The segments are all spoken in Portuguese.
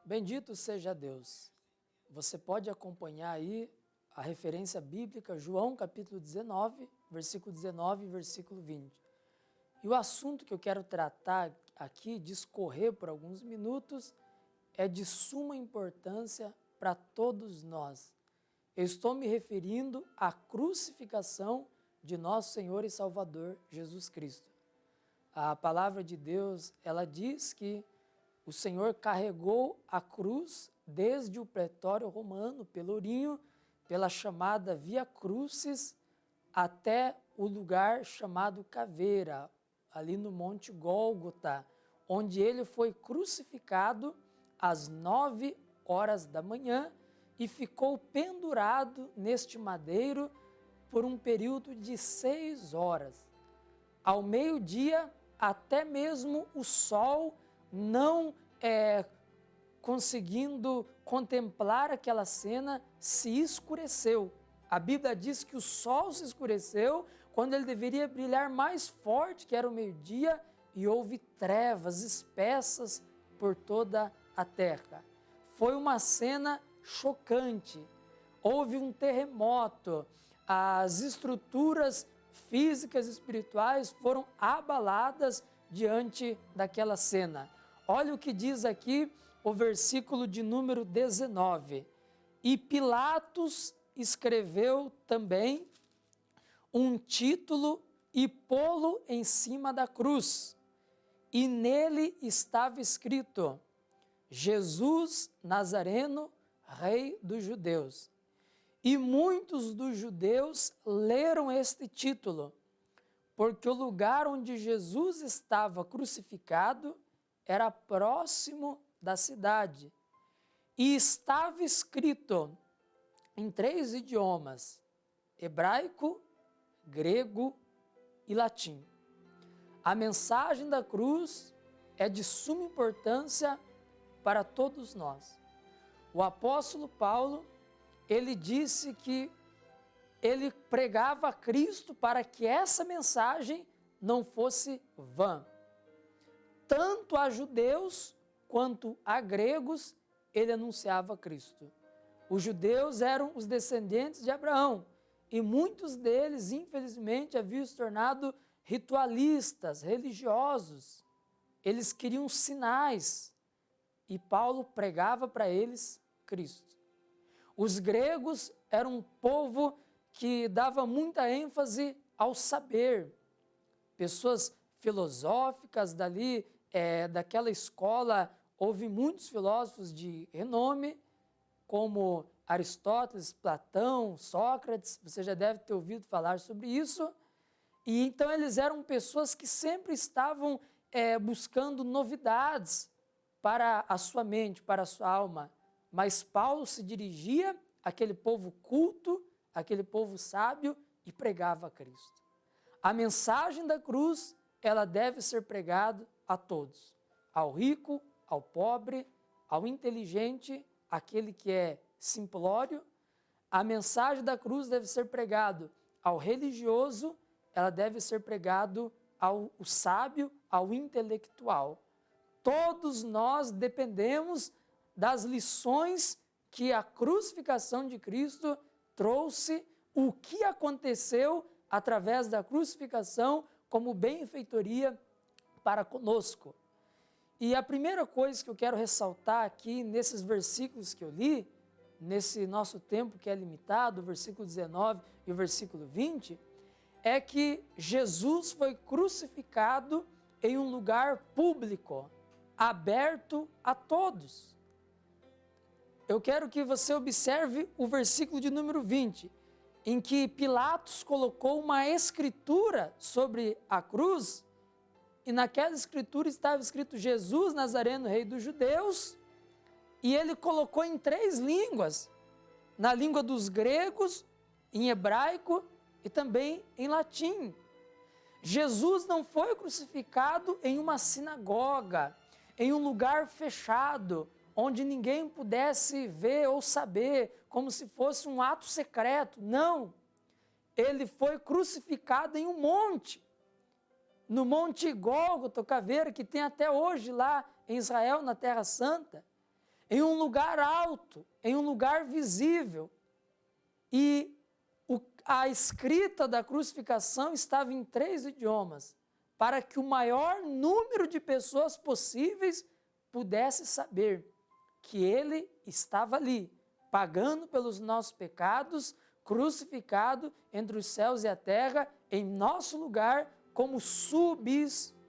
Bendito seja Deus. Você pode acompanhar aí a referência bíblica, João capítulo 19, versículo 19 e versículo 20. E o assunto que eu quero tratar aqui, discorrer por alguns minutos, é de suma importância para todos nós. Eu estou me referindo à crucificação de nosso Senhor e Salvador Jesus Cristo. A palavra de Deus, ela diz que o Senhor carregou a cruz desde o pretório romano, Pelourinho, pela chamada Via Crucis, até o lugar chamado Caveira, ali no Monte Gólgota, onde ele foi crucificado às 9 horas da manhã e ficou pendurado neste madeiro por um período de 6 horas. Ao meio-dia, até mesmo o sol não conseguindo contemplar aquela cena, se escureceu. A Bíblia diz que o sol se escureceu quando ele deveria brilhar mais forte, que era o meio-dia, e houve trevas espessas por toda a terra. Foi uma cena chocante. Houve um terremoto, as estruturas físicas e espirituais foram abaladas diante daquela cena. Olha o que diz aqui o versículo de número 19. E Pilatos escreveu também um título e pô-lo em cima da cruz. E nele estava escrito: Jesus Nazareno, Rei dos Judeus. E muitos dos judeus leram este título, porque o lugar onde Jesus estava crucificado era próximo da cidade. E estava escrito em 3 idiomas: hebraico, grego e latim. A mensagem da cruz é de suma importância para todos nós. O apóstolo Paulo, ele disse que ele pregava a Cristo para que essa mensagem não fosse vã. Tanto a judeus quanto a gregos, ele anunciava Cristo. Os judeus eram os descendentes de Abraão e muitos deles, infelizmente, haviam se tornado ritualistas, religiosos. Eles queriam sinais e Paulo pregava para eles Cristo. Os gregos eram um povo que dava muita ênfase ao saber. Pessoas filosóficas daquela escola, houve muitos filósofos de renome, como Aristóteles, Platão, Sócrates, você já deve ter ouvido falar sobre isso. E então eles eram pessoas que sempre estavam buscando novidades para a sua mente, para a sua alma. Mas Paulo se dirigia àquele povo culto, àquele povo sábio e pregava a Cristo. A mensagem da cruz, ela deve ser pregada a todos, ao rico, ao pobre, ao inteligente, aquele que é simplório. A mensagem da cruz deve ser pregada ao religioso, ela deve ser pregada ao sábio, ao intelectual. Todos nós dependemos das lições que a crucificação de Cristo trouxe, o que aconteceu através da crucificação como benfeitoria para conosco. E a primeira coisa que eu quero ressaltar aqui nesses versículos que eu li, nesse nosso tempo que é limitado, o versículo 19 e o versículo 20, é que Jesus foi crucificado em um lugar público, aberto a todos. Eu quero que você observe o versículo de número 20, em que Pilatos colocou uma escritura sobre a cruz, e naquela escritura estava escrito Jesus Nazareno, Rei dos Judeus, e ele colocou em 3 línguas, na língua dos gregos, em hebraico e também em latim. Jesus não foi crucificado em uma sinagoga, em um lugar fechado, onde ninguém pudesse ver ou saber, como se fosse um ato secreto. Não, ele foi crucificado em um monte, no Monte Gólgota, Caveira, que tem até hoje lá em Israel, na Terra Santa. em um lugar alto, em um lugar visível. E a escrita da crucificação estava em 3 idiomas, para que o maior número de pessoas possíveis pudesse saber que ele estava ali, pagando pelos nossos pecados, crucificado entre os céus e a terra, em nosso lugar, como substituto.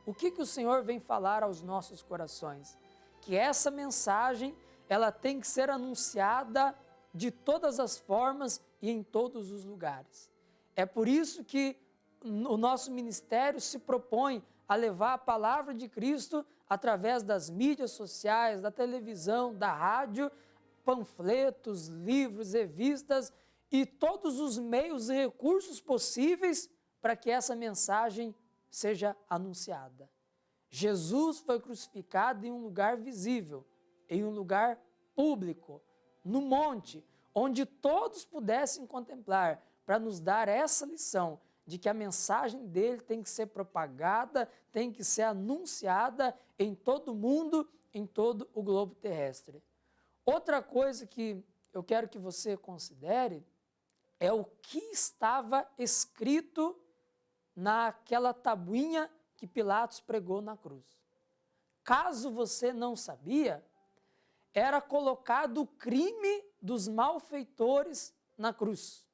O que o Senhor vem falar aos nossos corações? Que essa mensagem, ela tem que ser anunciada de todas as formas e em todos os lugares. É por isso que o nosso ministério se propõe a levar a palavra de Cristo através das mídias sociais, da televisão, da rádio, panfletos, livros, revistas e todos os meios e recursos possíveis para que essa mensagem seja anunciada. Jesus foi crucificado em um lugar visível, em um lugar público, no monte, onde todos pudessem contemplar, para nos dar essa lição de que a mensagem dele tem que ser propagada, tem que ser anunciada em todo o mundo, em todo o globo terrestre. Outra coisa que eu quero que você considere é o que estava escrito naquela tabuinha que Pilatos pregou na cruz. Caso você não sabia, era colocado o crime dos malfeitores na cruz.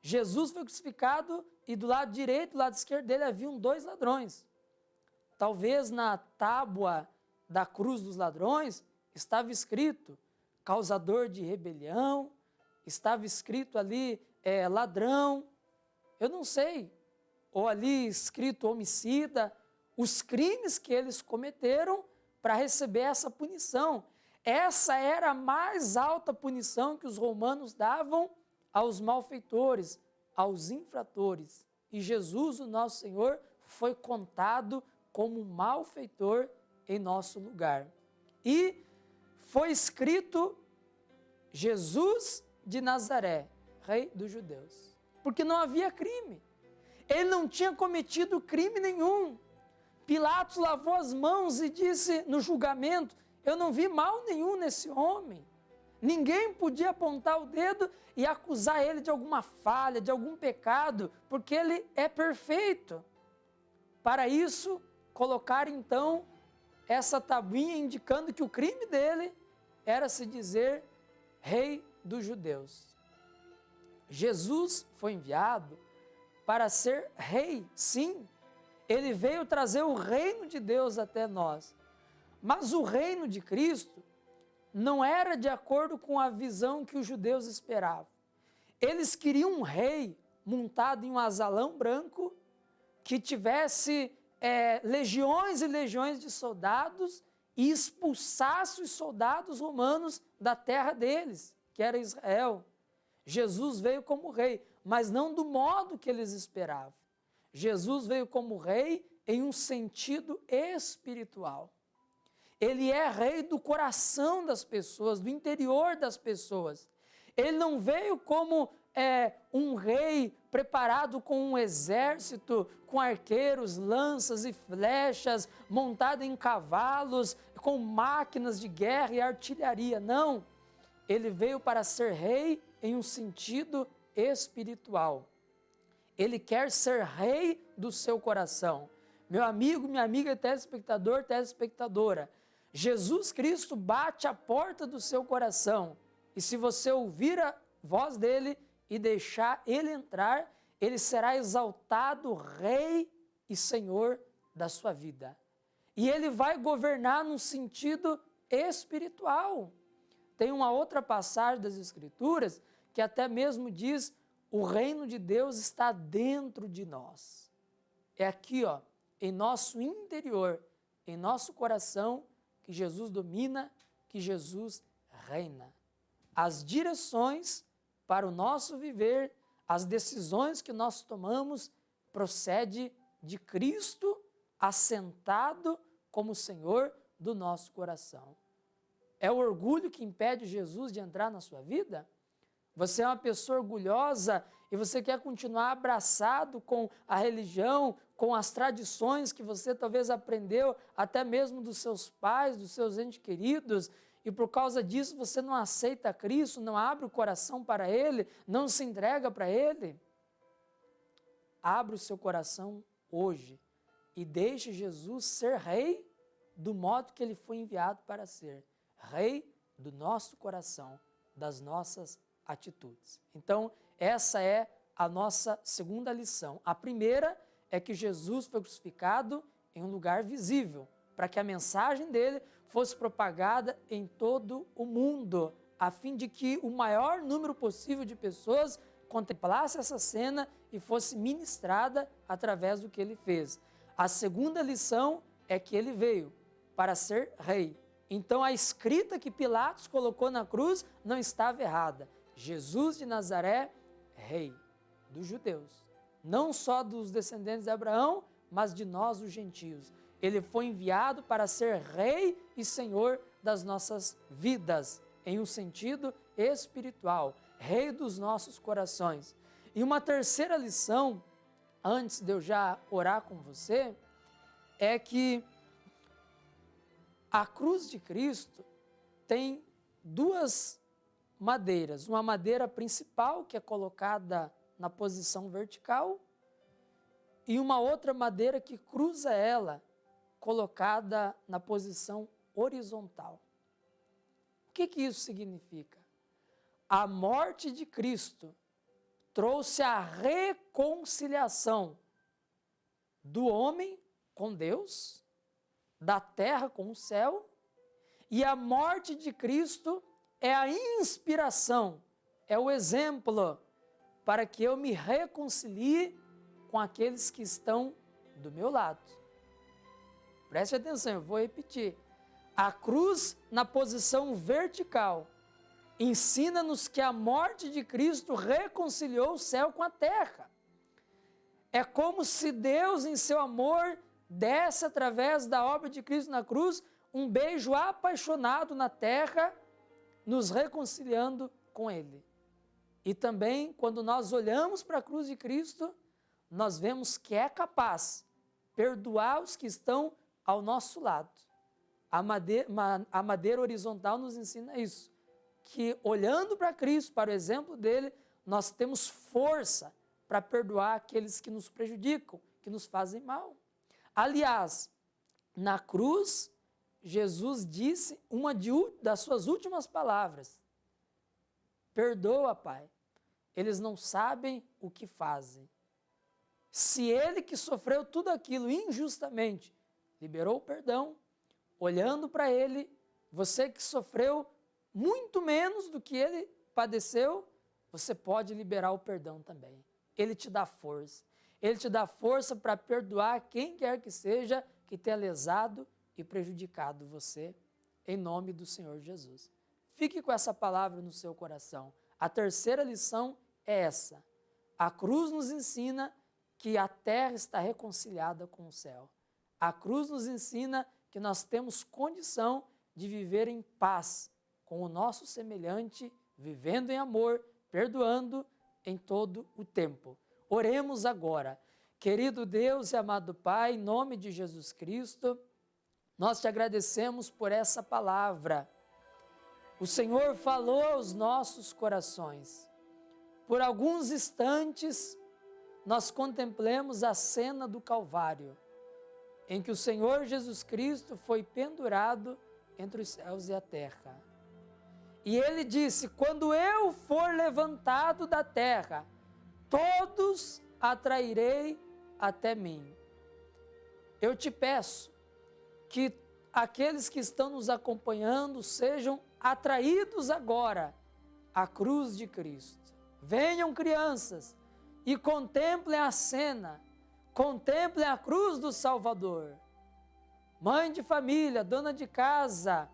Jesus foi crucificado e do lado direito e do lado esquerdo dele haviam 2 ladrões. Talvez na tábua da cruz dos ladrões estava escrito causador de rebelião, estava escrito ali ladrão, eu não sei, ou ali escrito homicida, os crimes que eles cometeram para receber essa punição. Essa era a mais alta punição que os romanos davam aos malfeitores, aos infratores. E Jesus, o nosso Senhor, foi contado como malfeitor em nosso lugar. E foi escrito Jesus de Nazaré, rei dos judeus, porque não havia crime. Ele não tinha cometido crime nenhum. Pilatos lavou as mãos e disse no julgamento: eu não vi mal nenhum nesse homem. Ninguém podia apontar o dedo e acusar ele de alguma falha, de algum pecado, porque ele é perfeito. Para isso, colocar então essa tabuinha indicando que o crime dele era se dizer rei dos judeus. Jesus foi enviado para ser rei, sim. Ele veio trazer o reino de Deus até nós. Mas o reino de Cristo não era de acordo com a visão que os judeus esperavam. Eles queriam um rei montado em um azalão branco, que tivesse legiões e legiões de soldados e expulsasse os soldados romanos da terra deles, que era Israel. Jesus veio como rei, mas não do modo que eles esperavam. Jesus veio como rei em um sentido espiritual. Ele é rei do coração das pessoas, do interior das pessoas. Ele não veio como um rei preparado com um exército, com arqueiros, lanças e flechas, montado em cavalos, com máquinas de guerra e artilharia. Não, ele veio para ser rei em um sentido espiritual. Ele quer ser rei do seu coração. Meu amigo, minha amiga, telespectador, telespectadora, Jesus Cristo bate à porta do seu coração. E se você ouvir a voz dele e deixar ele entrar, ele será exaltado rei e senhor da sua vida. E ele vai governar num sentido espiritual. Tem uma outra passagem das Escrituras que até mesmo diz: o reino de Deus está dentro de nós. É aqui, em nosso interior, em nosso coração, que Jesus domina, que Jesus reina. As direções para o nosso viver, as decisões que nós tomamos, procede de Cristo assentado como Senhor do nosso coração. É o orgulho que impede Jesus de entrar na sua vida? Você é uma pessoa orgulhosa e você quer continuar abraçado com a religião, com as tradições que você talvez aprendeu até mesmo dos seus pais, dos seus entes queridos, e por causa disso você não aceita Cristo, não abre o coração para Ele, não se entrega para Ele, abre o seu coração hoje e deixe Jesus ser rei do modo que Ele foi enviado para ser, rei do nosso coração, das nossas atitudes. Então, essa é a nossa segunda lição. A primeira é que Jesus foi crucificado em um lugar visível, para que a mensagem dele fosse propagada em todo o mundo, a fim de que o maior número possível de pessoas contemplasse essa cena e fosse ministrada através do que ele fez. A segunda lição é que ele veio para ser rei. Então a escrita que Pilatos colocou na cruz não estava errada. Jesus de Nazaré, rei dos judeus. Não só dos descendentes de Abraão, mas de nós os gentios. Ele foi enviado para ser rei e senhor das nossas vidas, em um sentido espiritual, rei dos nossos corações. E uma terceira lição, antes de eu já orar com você, é que a cruz de Cristo tem duas madeiras. Uma madeira principal, que é colocada na posição vertical, e uma outra madeira que cruza ela, colocada na posição horizontal. O que isso significa? A morte de Cristo trouxe a reconciliação do homem com Deus, da terra com o céu, e a morte de Cristo é a inspiração, é o exemplo para que eu me reconcilie com aqueles que estão do meu lado. Preste atenção, eu vou repetir. A cruz na posição vertical ensina-nos que a morte de Cristo reconciliou o céu com a terra. É como se Deus, em seu amor, desse através da obra de Cristo na cruz um beijo apaixonado na terra, nos reconciliando com Ele. E também, quando nós olhamos para a cruz de Cristo, nós vemos que é capaz de perdoar os que estão ao nosso lado. A madeira horizontal nos ensina isso, que olhando para Cristo, para o exemplo dele, nós temos força para perdoar aqueles que nos prejudicam, que nos fazem mal. Aliás, na cruz, Jesus disse uma das suas últimas palavras: perdoa, Pai, eles não sabem o que fazem. Se ele que sofreu tudo aquilo injustamente liberou o perdão, olhando para ele, você que sofreu muito menos do que ele padeceu, você pode liberar o perdão também. Ele te dá força. Ele te dá força para perdoar quem quer que seja que tenha lesado e prejudicado você, em nome do Senhor Jesus. Fique com essa palavra no seu coração. A terceira lição é essa. A cruz nos ensina que a terra está reconciliada com o céu. A cruz nos ensina que nós temos condição de viver em paz com o nosso semelhante, vivendo em amor, perdoando em todo o tempo. Oremos agora. Querido Deus e amado Pai, em nome de Jesus Cristo, nós te agradecemos por essa palavra. O Senhor falou aos nossos corações. Por alguns instantes, nós contemplemos a cena do Calvário, em que o Senhor Jesus Cristo foi pendurado entre os céus e a terra. E ele disse: quando eu for levantado da terra, todos atrairei até mim. Eu te peço que aqueles que estão nos acompanhando sejam atraídos agora à cruz de Cristo. Venham, crianças, e contemplem a cena, contemplem a cruz do Salvador. Mãe de família, dona de casa,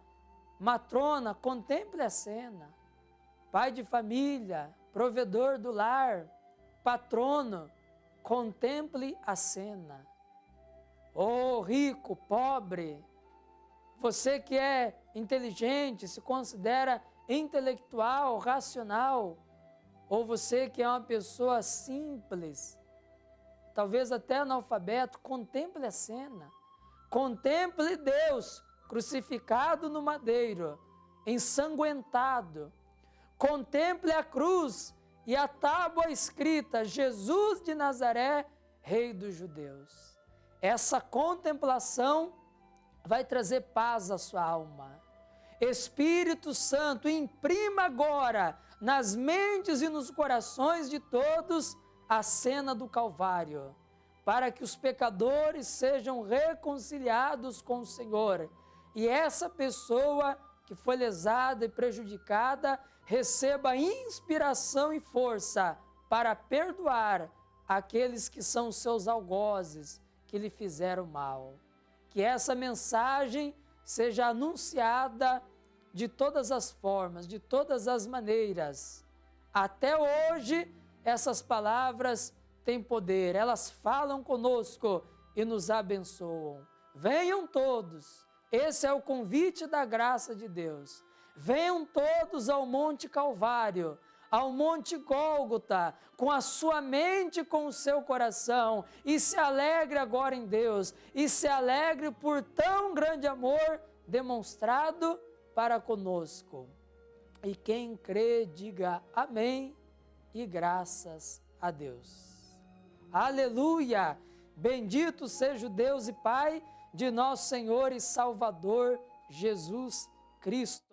matrona, contemple a cena. Pai de família, provedor do lar, patrono, contemple a cena. Oh, rico, pobre, você que é inteligente, se considera intelectual, racional, ou você que é uma pessoa simples, talvez até analfabeto, contemple a cena. Contemple Deus crucificado no madeiro, ensanguentado. Contemple a cruz e a tábua escrita: Jesus de Nazaré, Rei dos Judeus. Essa contemplação vai trazer paz à sua alma. Espírito Santo, imprima agora nas mentes e nos corações de todos a cena do Calvário, para que os pecadores sejam reconciliados com o Senhor e essa pessoa que foi lesada e prejudicada receba inspiração e força para perdoar aqueles que são seus algozes, que lhe fizeram mal. Que essa mensagem seja anunciada de todas as formas, de todas as maneiras. Até hoje, essas palavras têm poder, elas falam conosco e nos abençoam. Venham todos, esse é o convite da graça de Deus. Venham todos ao Monte Calvário, ao Monte Gólgota, com a sua mente e com o seu coração, e se alegre agora em Deus, e se alegre por tão grande amor demonstrado para conosco. E quem crê, diga amém e graças a Deus. Aleluia! Bendito seja o Deus e Pai de nosso Senhor e Salvador Jesus Cristo.